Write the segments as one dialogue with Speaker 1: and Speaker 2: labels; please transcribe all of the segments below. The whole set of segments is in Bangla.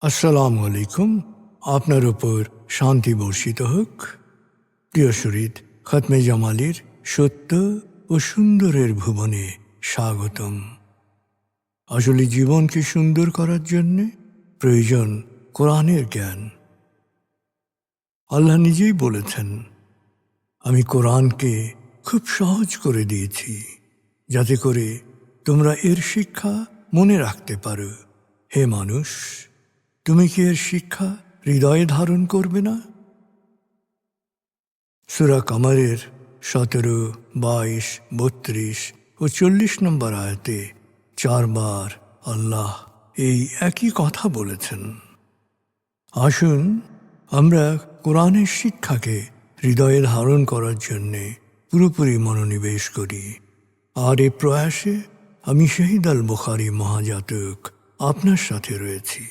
Speaker 1: আসসালামু আলাইকুম। আপনার উপর শান্তি বর্ষিত হোক। প্রিয় শরীদ, খতমে জামালির সত্য ও সুন্দরের ভুবনে স্বাগতম। আসলে জীবনকে সুন্দর করার জন্যে প্রয়োজন কোরআনের জ্ঞান। আল্লাহ নিজেই বলেছেন, আমি কোরআনকে খুব সহজ করে দিয়েছি যাতে করে তোমরা এর শিক্ষা মনে রাখতে পারো। হে মানুষ, তুমি কি এর শিক্ষা হৃদয়ে ধারণ করবে না? সূরা কামারের 17, 22, 32 ও 40 নম্বর আয়াতে 4 বার আল্লাহ এই একই কথা বলেছেন। আসুন আমরা কোরআনের শিক্ষাকে হৃদয়ে ধারণ করার জন্যে পুরোপুরি মনোনিবেশ করি। আর এই প্রয়াসে আমি শহীদ আল বুখারী মহাজাতক আপনার সাথে রয়েছি।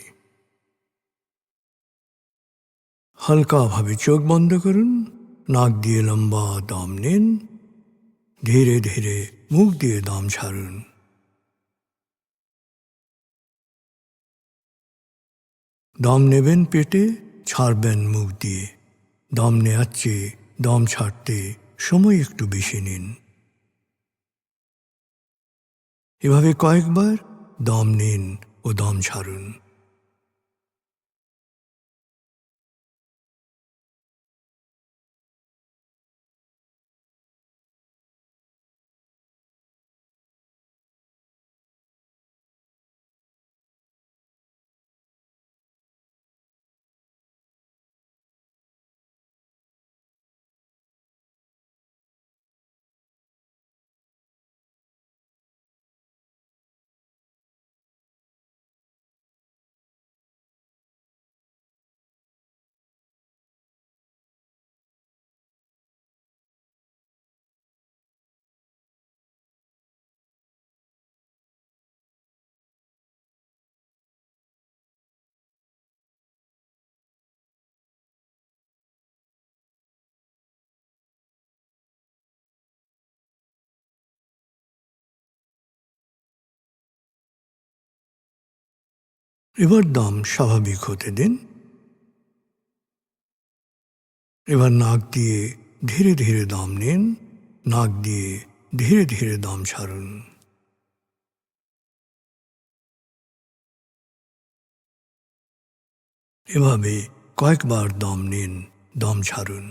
Speaker 1: হালকাভাবে চোখ বন্ধ করুন, নাক দিয়ে লম্বা দম নিন, ধীরে ধীরে মুখ দিয়ে দম ছাড়ুন। দম নেবেন পেটে, ছাড়বেন মুখ দিয়ে। দম নেওয়ার চেয়ে দম ছাড়তে সময় একটু বেশি নিন। এভাবে কয়েকবার দম নিন ও দম ছাড়ুন। এবার দম স্বাভাবিক হতে দিন। এবার নাক দিয়ে ধীরে ধীরে দম নিন, নাক দিয়ে ধীরে ধীরে দম ছাড়ুন। এভাবে কয়েকবার দম নিন, দম ছাড়ুন।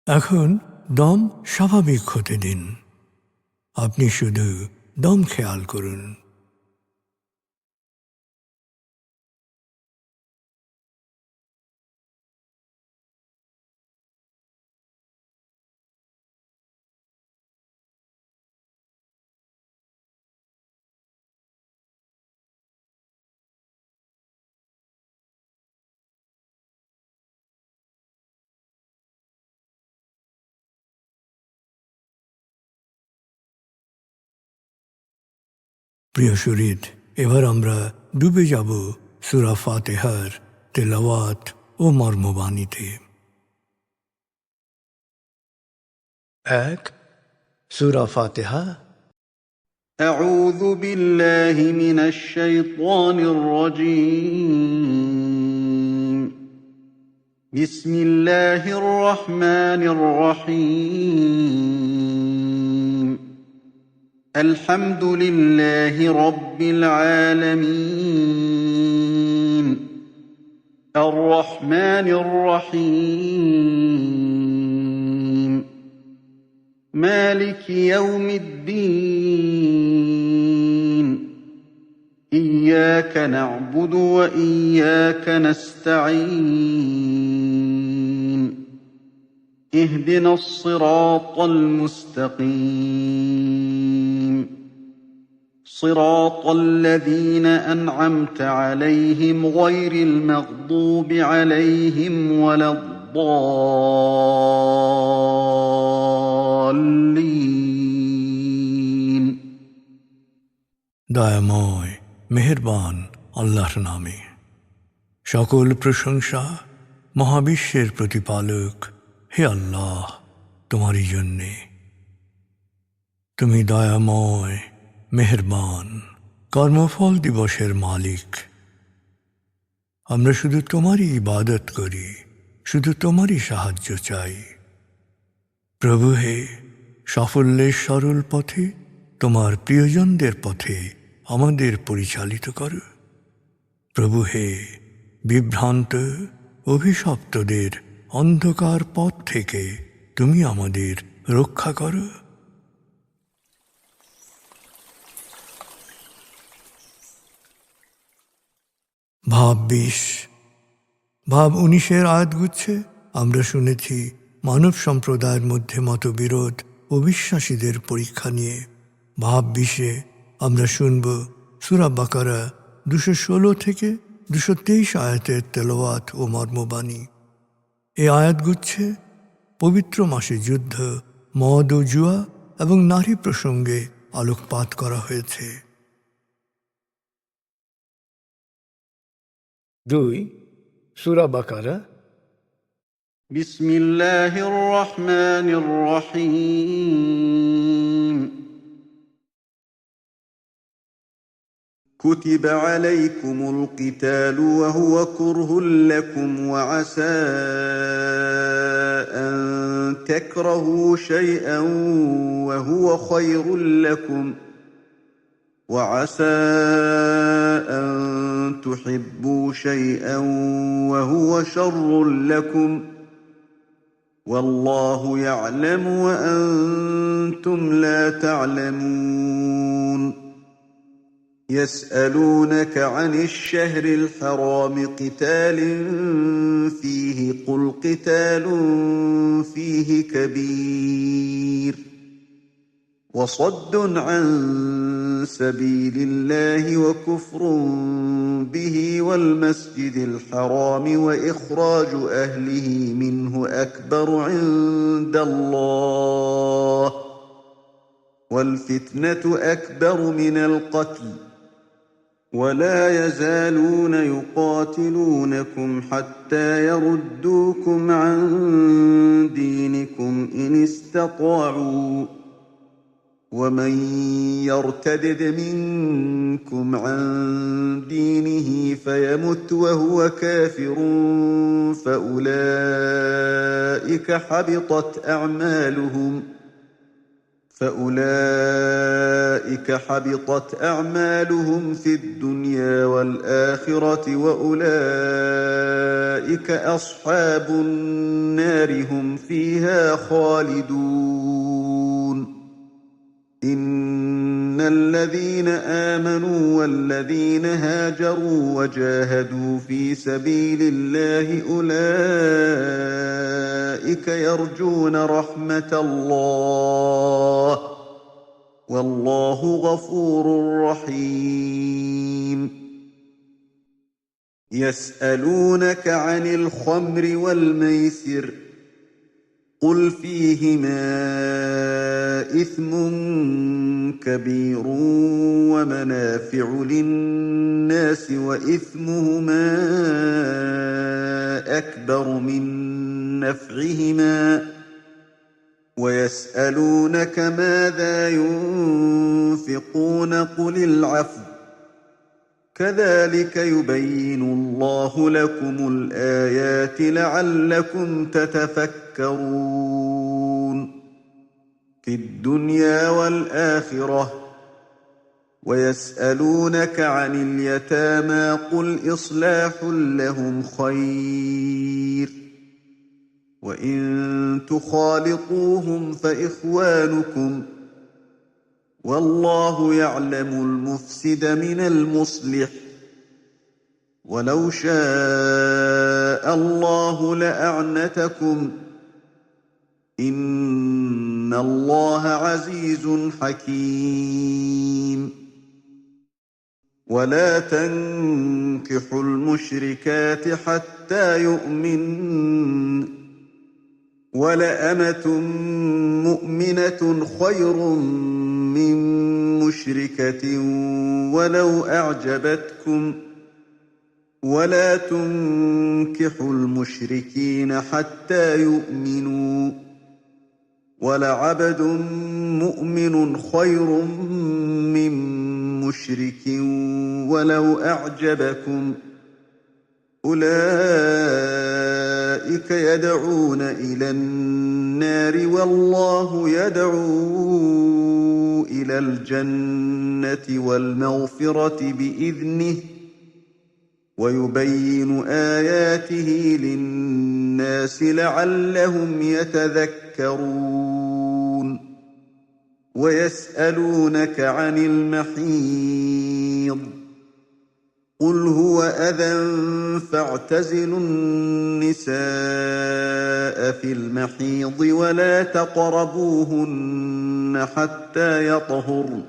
Speaker 1: এখন দম স্বাভাবিক হতে দিন। আপনি শুধু দম খেয়াল করুন। প্রিয় শরীদ, এবার আমরা ডুবে যাব সূরা ফাতিহার তেলাওয়াত ও মর্মবাণীতে। 1. সূরা ফাতিহা।
Speaker 2: أعوذ بالله من الشيطان الرجيم. بسم الله الرحمن الرحيم. الحمد لله رب العالمين. الرحمن الرحيم مالك يوم الدين إياك نعبد وإياك نستعين اهدنا الصراط المستقيم صراط الذين أنعمت عليهم غير المغضوب عليهم ولا الضالين
Speaker 1: দয়াময় মেহেরবান আল্লাহর নামে। সকল প্রশংসা মহাবিশ্বের প্রতিপালক হে আল্লাহ তোমারই জন্যে। তুমি দয়াময় মেহেরবান কর্মফল দিবসের মালিক। আমরা শুধু তোমারই ইবাদত করি, শুধু তোমারই সাহায্য চাই। প্রভু হে, সাফল্যের সরল পথে তোমার প্রিয়জনদের পথে আমাদের পরিচালিত করো। প্রভু হে, বিভ্রান্ত অভিশপ্তদের অন্ধকার পথ থেকে তুমি আমাদের রক্ষা করো। ভাব 20 ভাব 19-এর আয়াতগুচ্ছে আমরা শুনেছি মানব সম্প্রদায়ের মধ্যে মতবিরোধ ও বিশ্বাসীদের পরীক্ষা নিয়ে। ভাব 20-এ আমরা শুনব সূরা বাকারা 216 থেকে 223 আয়াতের তেলাওয়াত ও মর্মবাণী। এই আয়াতগুচ্ছে পবিত্র মাসে যুদ্ধ, মদ ও জুয়া এবং নারী প্রসঙ্গে আলোকপাত করা হয়েছে। 2 সূরা বাকারা।
Speaker 2: بسم الله الرحمن الرحيم كتب عليكم القتال وهو كره لكم وعسى أن تكرهوا شيئا وهو خير لكم وعسى أن تحبوا شيئا وهو شر لكم والله يعلم وأنتم لا تعلمون يسألونك عن الشهر الحرام قتال فيه قل قتال فيه كبير وصد عن سبيل الله وكفر به والمسجد الحرام وإخراج أهله منه أكبر عند الله والفتنة أكبر من القتل ولا يزالون يقاتلونكم حتى يردوكم عن دينكم إن استطاعوا ومن يرتدد منكم عن دينه فيمت وهو كافر فأولئك حبطت أعمالهم في الدنيا والآخرة وأولئك أصحاب النار هم فيها خالدون إن الذين آمنوا والذين هاجروا وجاهدوا في سبيل الله أولئك يرجون رحمة الله والله غفور رحيم يسألونك عن الخمر والميسر قل فيهما إثم كبير ومنافع للناس وإثمهما أكبر من نفعهما ويسألونك ماذا ينفقون قل العفو كذلك يبين الله لكم الآيات لعلكم تتفكرون في الدنيا والآخرة ويسألونك عن اليتامى قل إصلاح لهم خير وإن تخالطوهم فإخوانكم والله يعلم المفسد من المصلح ولو شاء الله لأعنتكم إن الله عزيز حكيم ولا تنكحوا المشركات حتى يؤمن ولأمة مؤمنة خير من مشركة ولو أعجبتكم ولا تنكحوا المشركين حتى يؤمنوا ولعبد مؤمن خير من مشرك ولو أعجبكم أولئك يدعون إلى النار والله يدعو إلى الجنة والمغفرة بإذنه ويبين آياته للناس لعلهم يتذكرون ويسألونك عن المحيض قل هو أذى فاعتزلوا النساء في المحيض ولا تقربوهن حتى يطهرن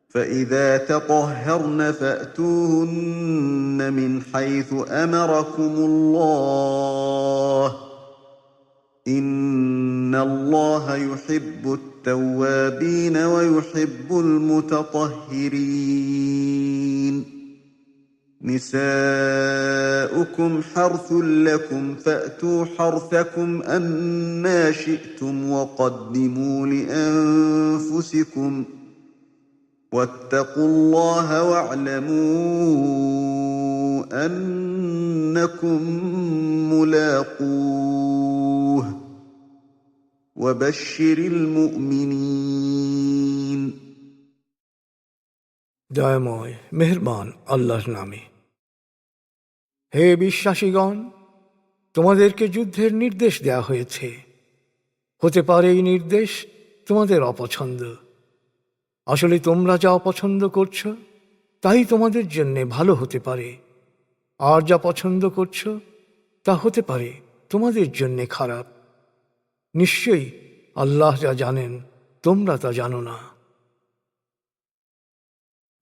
Speaker 2: فإذا تطهرن فأتوهن من حيث أمركم الله إن الله يحب التوابين ويحب المتطهرين نساؤكم حرث لكم فأتوا حرثكم أنى شئتم وقدموا لأنفسكم واتقوا الله واعلموا أنكم ملاقوه وبشر المؤمنين
Speaker 1: দয়াময় মেহেরবান আল্লাহর নামে। হে বিশ্বাসীগণ, তোমাদেরকে যুদ্ধের নির্দেশ দেয়া হয়েছে। হতে পারে এই নির্দেশ তোমাদের অপছন্দ। আসলে তোমরা যা অপছন্দ করছো তাই তোমাদের জন্যে ভালো হতে পারে, আর যা পছন্দ করছো তা হতে পারে তোমাদের জন্যে খারাপ। নিশ্চয়ই আল্লাহ যা জানেন তোমরা তা জানো না।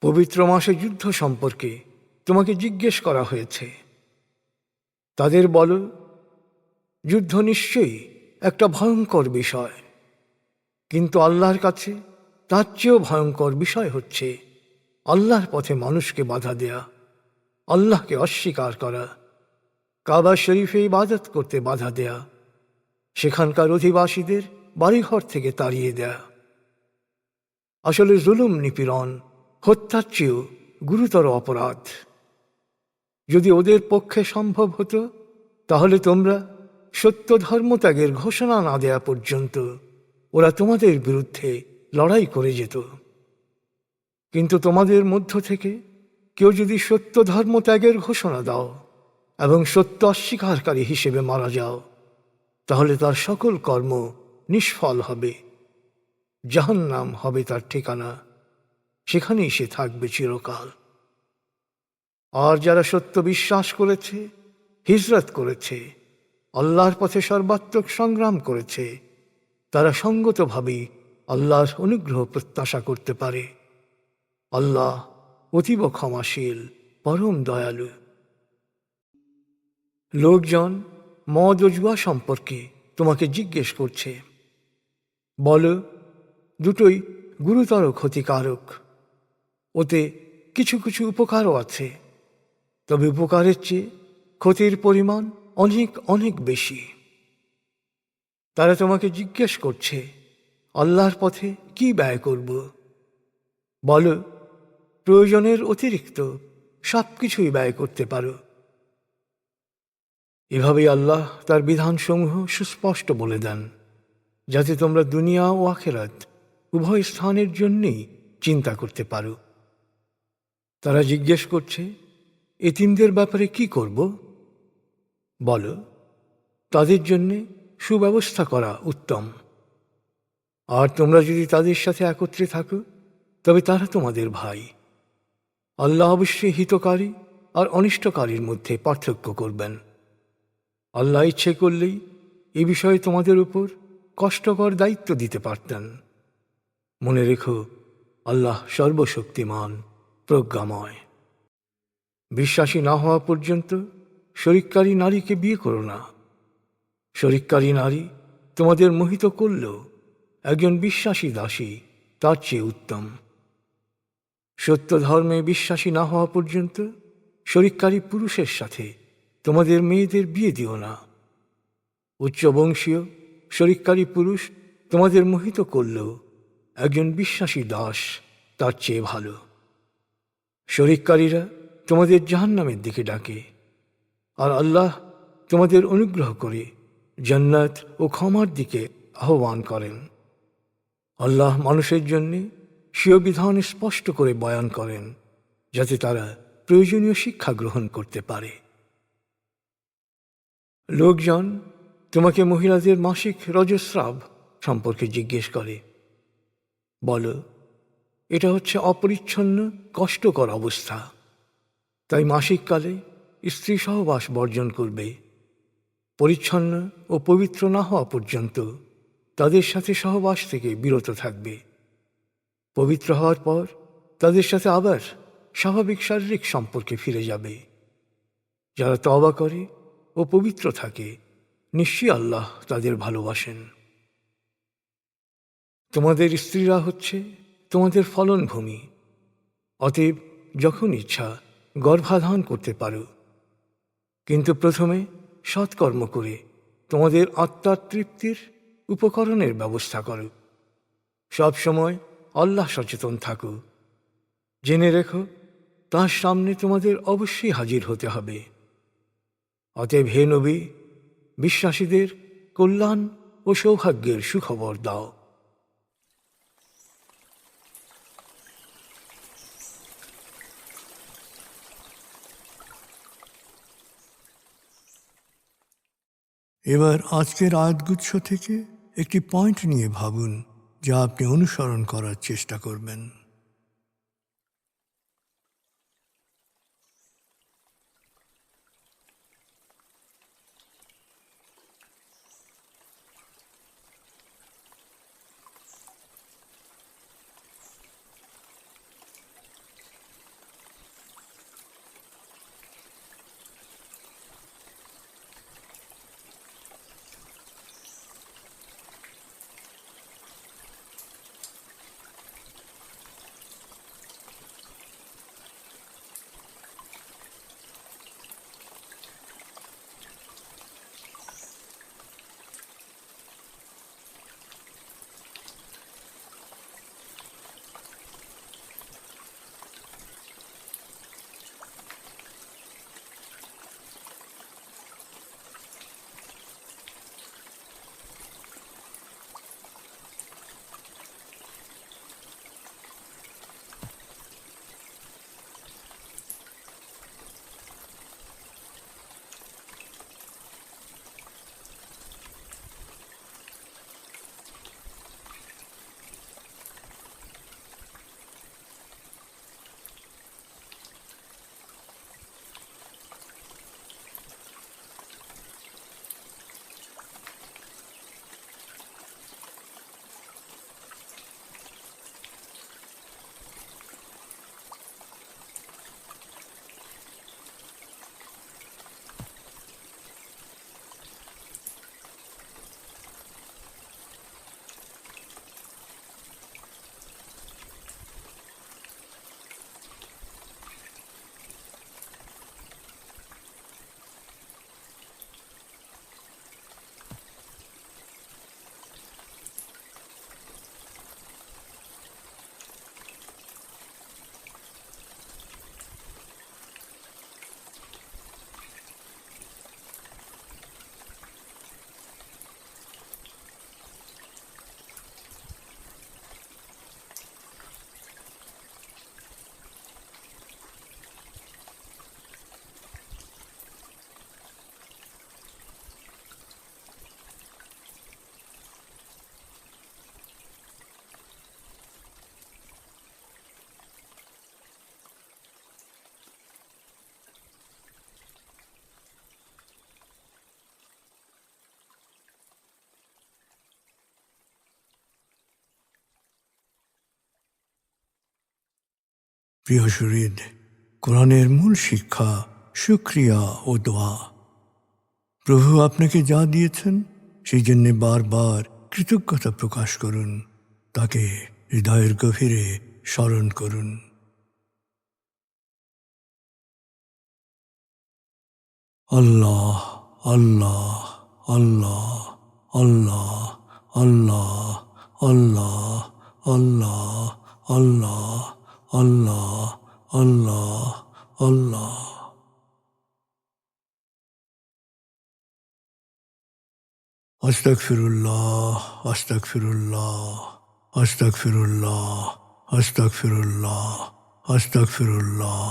Speaker 1: পবিত্র মাসে যুদ্ধ সম্পর্কে তোমাকে জিজ্ঞেস করা হয়েছে। তাদের বলো, যুদ্ধ নিশ্চয়ই একটা ভয়ঙ্কর বিষয়, কিন্তু আল্লাহর কাছে তার চেয়েও ভয়ঙ্কর বিষয় হচ্ছে আল্লাহর পথে মানুষকে বাধা দেয়া, আল্লাহকে অস্বীকার করা, কাবা শরীফে ইবাদত করতে বাধা দেয়া, সেখানকার অধিবাসীদের বাড়িঘর থেকে তাড়িয়ে দেয়া। আসলে জুলুম, নিপীড়ন, হত্যার চেয়েও গুরুতর অপরাধ। যদি ওদের পক্ষে সম্ভব হতো তাহলে তোমরা সত্য ধর্মত্যাগের ঘোষণা না দেয়া পর্যন্ত ওরা তোমাদের বিরুদ্ধে লড়াই করে যেত। কিন্তু তোমাদের মধ্য থেকে কেউ যদি সত্য ধর্মত্যাগের ঘোষণা দাও এবং সত্য অস্বীকারী হিসেবে মারা যাও, তাহলে তার সকল কর্ম নিষ্ফল হবে। জাহান্নাম হবে তার ঠিকানা, সেখানেই সে থাকবে চিরকাল। আর যারা সত্য বিশ্বাস করেছে, হিজরত করেছে, আল্লাহর পথে সর্বাত্মক সংগ্রাম করেছে, তারা সঙ্গতভাবেই আল্লাহর অনুগ্রহ প্রত্যাশা করতে পারে। আল্লাহ অতীব ক্ষমাশীল, পরম দয়ালু। লোকজন মদ ও জুয়া সম্পর্কে তোমাকে জিজ্ঞেস করছে। বলো, দুটোই গুরুতর ক্ষতিকারক। ওতে কিছু কিছু উপকারও আছে, তবে উপকারের চেয়ে ক্ষতির পরিমাণ অনেক অনেক বেশি। তারা তোমাকে জিজ্ঞেস করছে, আল্লাহর পথে কি ব্যয় করব? বলো, প্রয়োজনের অতিরিক্ত সব কিছুই ব্যয় করতে পারো। এভাবেই আল্লাহ তার বিধানসমূহ সুস্পষ্ট বলে দেন, যাতে তোমরা দুনিয়া ও আখিরাত উভয় স্থানের জন্যেই চিন্তা করতে পারো। তারা জিজ্ঞেস করছে, এতিমদের ব্যাপারে কি করব? বলো, তাদের জন্যে সুব্যবস্থা করা উত্তম। আর তোমরা যদি তাদের সাথে একত্রে থাকো তবে তারা তোমাদের ভাই। আল্লাহ অবশ্যই হিতকারী আর অনিষ্টকারীর মধ্যে পার্থক্য করবেন। আল্লাহ ইচ্ছে করলেই এ বিষয়ে তোমাদের উপর কষ্টকর দায়িত্ব দিতে পারতেন। মনে রেখো, আল্লাহ সর্বশক্তিমান, প্রজ্ঞাময়। বিশ্বাসী না হওয়া পর্যন্ত শরিককারী নারীকে বিয়ে করো না। শরিককারী নারী তোমাদের মোহিত করলেও একজন বিশ্বাসী দাসী তার চেয়ে উত্তম। সত্য ধর্মে বিশ্বাসী না হওয়া পর্যন্ত শরিককারী পুরুষের সাথে তোমাদের মেয়েদের বিয়ে দিও না। উচ্চবংশীয় শরিককারী পুরুষ তোমাদের মোহিত করলেও একজন বিশ্বাসী দাস তার চেয়ে ভালো। শরিককারীরা তোমাদের জাহান্নামের দিকে ডাকে, আর আল্লাহ তোমাদের অনুগ্রহ করে জান্নাত ও ক্ষমার দিকে আহ্বান করেন। আল্লাহ মানুষের জন্যে স্বীয় বিধান স্পষ্ট করে বয়ান করেন, যাতে তারা প্রয়োজনীয় শিক্ষা গ্রহণ করতে পারে। লোকজন তোমাকে মহিলাদের মাসিক রজস্রাব সম্পর্কে জিজ্ঞেস করে। বলো, এটা হচ্ছে অপরিচ্ছন্ন কষ্টকর অবস্থা। তাই মাসিককালে স্ত্রী সহবাস বর্জন করবে। পরিচ্ছন্ন ও পবিত্র না হওয়া পর্যন্ত তাদের সাথে সহবাস থেকে বিরত থাকবে। পবিত্র হওয়ার পর তাদের সাথে আবার স্বাভাবিক শারীরিক সম্পর্কে ফিরে যাবে। যারা তওবা করে ও পবিত্র থাকে, নিশ্চয়ই আল্লাহ তাদের ভালোবাসেন। তোমাদের স্ত্রীরা হচ্ছে তোমাদের ফলনভূমি। অতএব যখন ইচ্ছা গর্ভাধান করতে পারো, কিন্তু প্রথমে সৎকর্ম করে তোমাদের আত্মার তৃপ্তির উপকরণের ব্যবস্থা করো। সব সময় আল্লাহ সচেতন থাকো। জেনে রেখো, তাঁর সামনে তোমাদের অবশ্যই হাজির হতে হবে। অতএব হে নবী, বিশ্বাসীদের কল্যাণ ও সৌভাগ্যের সুখবর দাও।
Speaker 3: এবার আজকের আয়াতগুচ্ছ থেকে একটি পয়েন্ট নিয়ে ভাবুন, যা আপনি অনুসরণ করার চেষ্টা করবেন।
Speaker 1: প্রিয় শরীদ, কোরআনের মূল শিক্ষা শুকরিয়া ও দোয়া। প্রভু আপনাকে যা দিয়েছেন সেই জন্যে বারবার কৃতজ্ঞতা প্রকাশ করুন, তাকে হৃদয়ের গভীরে স্মরণ করুন। আল্লাহ আল্লাহ আল্লাহ আল্লাহ আল্লাহ আল্লাহ আল্লাহ আল্লাহ আল্লাহ আল্লাহ আল্লাহ। আস্তাগফিরুল্লাহ আস্তাগফিরুল্লাহ আস্তাগফিরুল্লাহ আস্তাগফিরুল্লাহ আস্তাগফিরুল্লাহ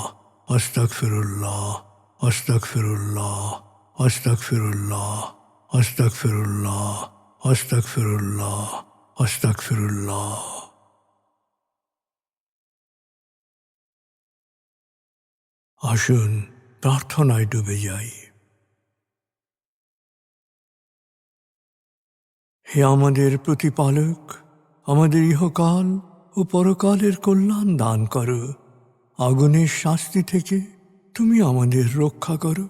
Speaker 1: আস্তাগফিরুল্লাহ আস্তাগফিরুল্লাহ আস্তাগফিরুল্লাহ আস্তাগফিরুল্লাহ আস্তাগফিরুল্লাহ আস্তাগফিরুল্লাহ। আসুন প্রার্থনায় ডুবে যাই। হে আমাদের প্রতিপালক, আমাদের ইহকাল ও পরকালের কল্যাণ দান করো। আগুনের শাস্তি থেকে তুমি আমাদের রক্ষা করো।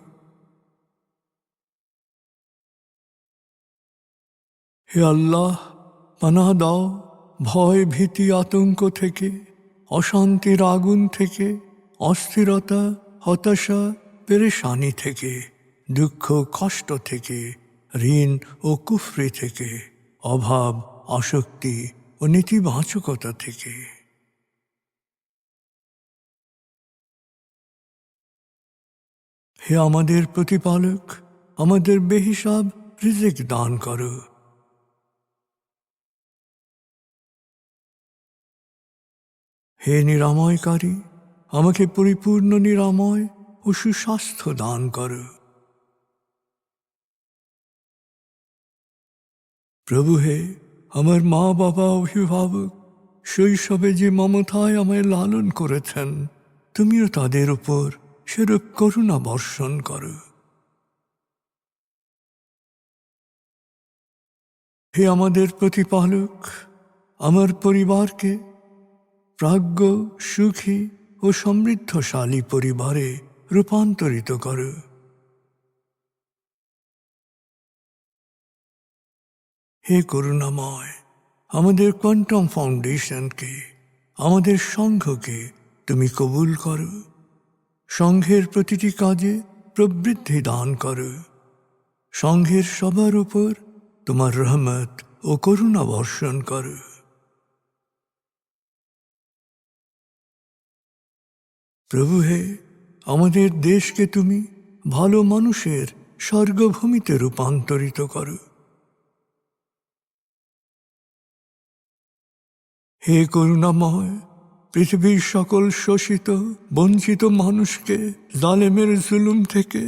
Speaker 1: হে আল্লাহ, পানাহ দাও ভয় ভীতি আতঙ্ক থেকে, অশান্তির আগুন থেকে, অস্থিরতা হতাশা পেরেশানি থেকে, দুঃখ কষ্ট থেকে, ঋণ ও কুফরি থেকে, অভাব আসক্তি ও নেতিবাচকতা থেকে। হে আমাদের প্রতিপালক, আমাদের বেহিসাব রিজিক দান করো। হে নিরাময়কারী, আমাকে পরিপূর্ণ নিরাময় ও সুস্বাস্থ্য দান করো। প্রভু হে, আমার মা বাবা অভিভাবক শৈশবে যে মমতায় আমায় লালন করেছেন, তুমিও তাদের উপর সেরূপ করুণা বর্ষণ করো। হে আমাদের প্রতিপালক, আমার পরিবারকে প্রাজ্ঞ সুখী ও সমৃদ্ধশালী পরিবারে রূপান্তরিত করো। হে করুণাময়, আমাদের কোয়ান্টাম ফাউন্ডেশনকে, আমাদের সংঘকে তুমি কবুল করো। সংঘের প্রতিটি কাজে প্রবৃদ্ধি দান করো। সংঘের সবার উপর তোমার রহমত ও করুণা বর্ষণ করো। প্রভু হে, আমাদের দেশকে তুমি ভালো মানুষের স্বর্গভূমিতে রূপান্তরিত করো। হে করুণাময়, পৃথিবীর সকল শোষিত বঞ্চিত মানুষকে জালেমের জুলুম থেকে,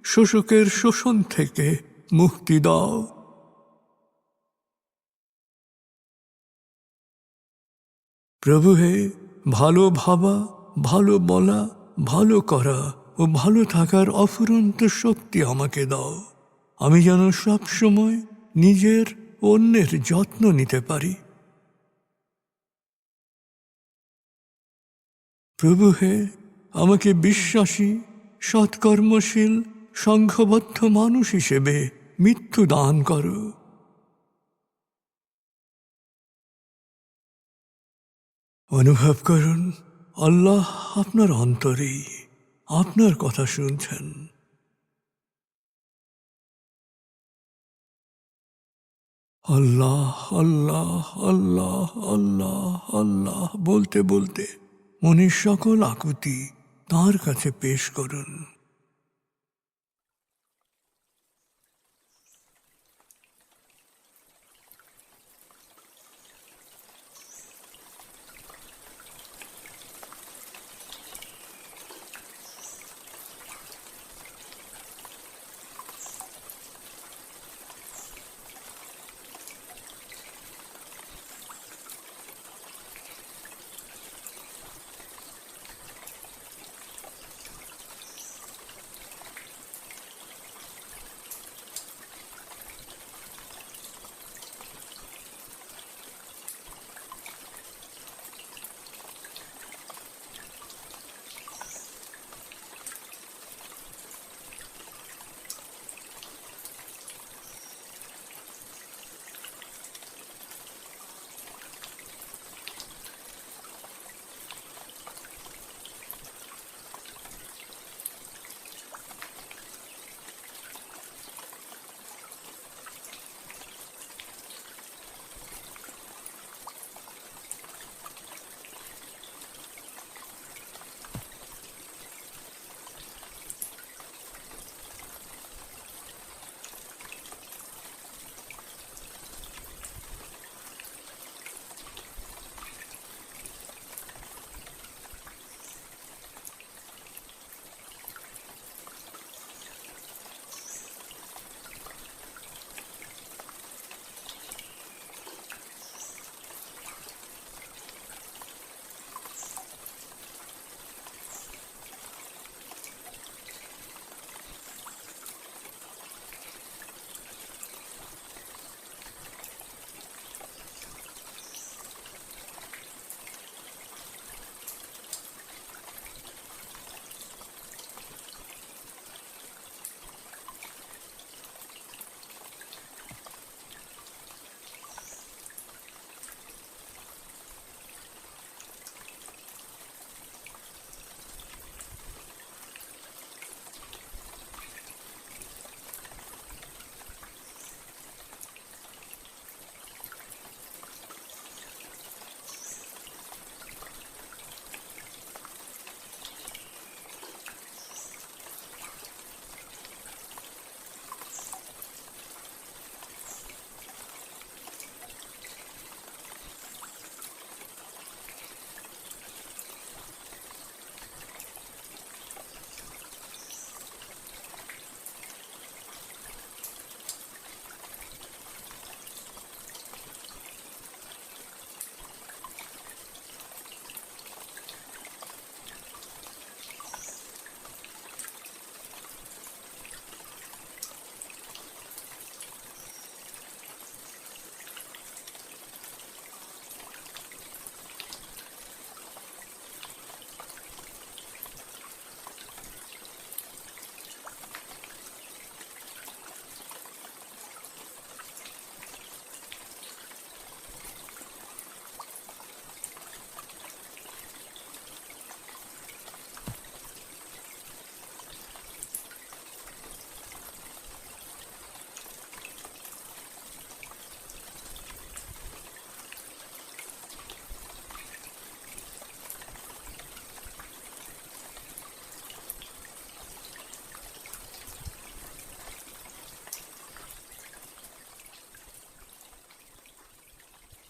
Speaker 1: শোষকের শোষণ থেকে মুক্তি দাও। প্রভু হে, ভালো ভাবা, ভালো বলা, ভালো করা ও ভালো থাকার অফুরন্ত শক্তি আমাকে দাও। আমি যেন সব সময় নিজের ও অন্যের যত্ন নিতে পারি। প্রভু হে, আমাকে বিশ্বাসী সৎকর্মশীল সংঘবদ্ধ মানুষ হিসেবে মৃত্যু দান করো। অনুভব করুন, আল্লাহ আপনার অন্তরেই আপনার কথা শুনছেন। আল্লাহ আল্লাহ আল্লাহ আল্লাহ আল্লাহ বলতে বলতে মনের সকল আকুতি তাঁর কাছে পেশ করুন।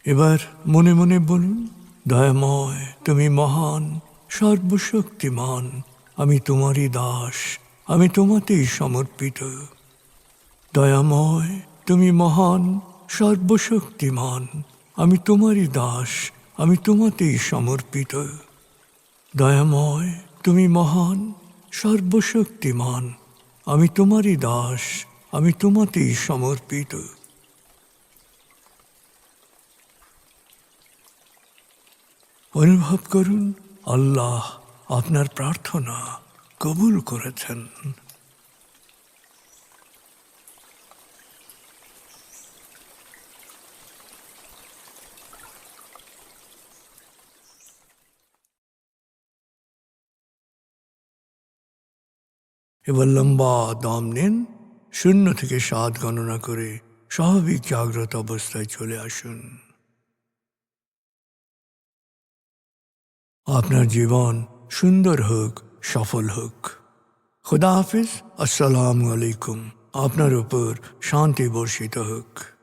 Speaker 1: এবার মনে মনে বলুন, দয়াময় তুমি মহান, সর্বশক্তিমান, আমি তোমারই দাস, আমি তোমাতেই সমর্পিত। দয়াময় তুমি মহান, সর্বশক্তিমান, আমি তোমারই দাস, আমি তোমাতেই সমর্পিত। দয়াময় তুমি মহান, সর্বশক্তিমান, আমি তোমারই দাস, আমি তোমাতেই সমর্পিত। অনুভব করুন আল্লাহ আপনার প্রার্থনা কবুল করেছেন। এবার লম্বা দম নিন, 0 থেকে 7 গণনা করে স্বাভাবিক জাগ্রত অবস্থায় চলে আসুন। আপনার জীবন সুন্দর হোক, সফল হোক। খুদা হাফিজ। আসসালামু আলাইকুম। আপনার উপর শান্তি বর্ষিত হোক।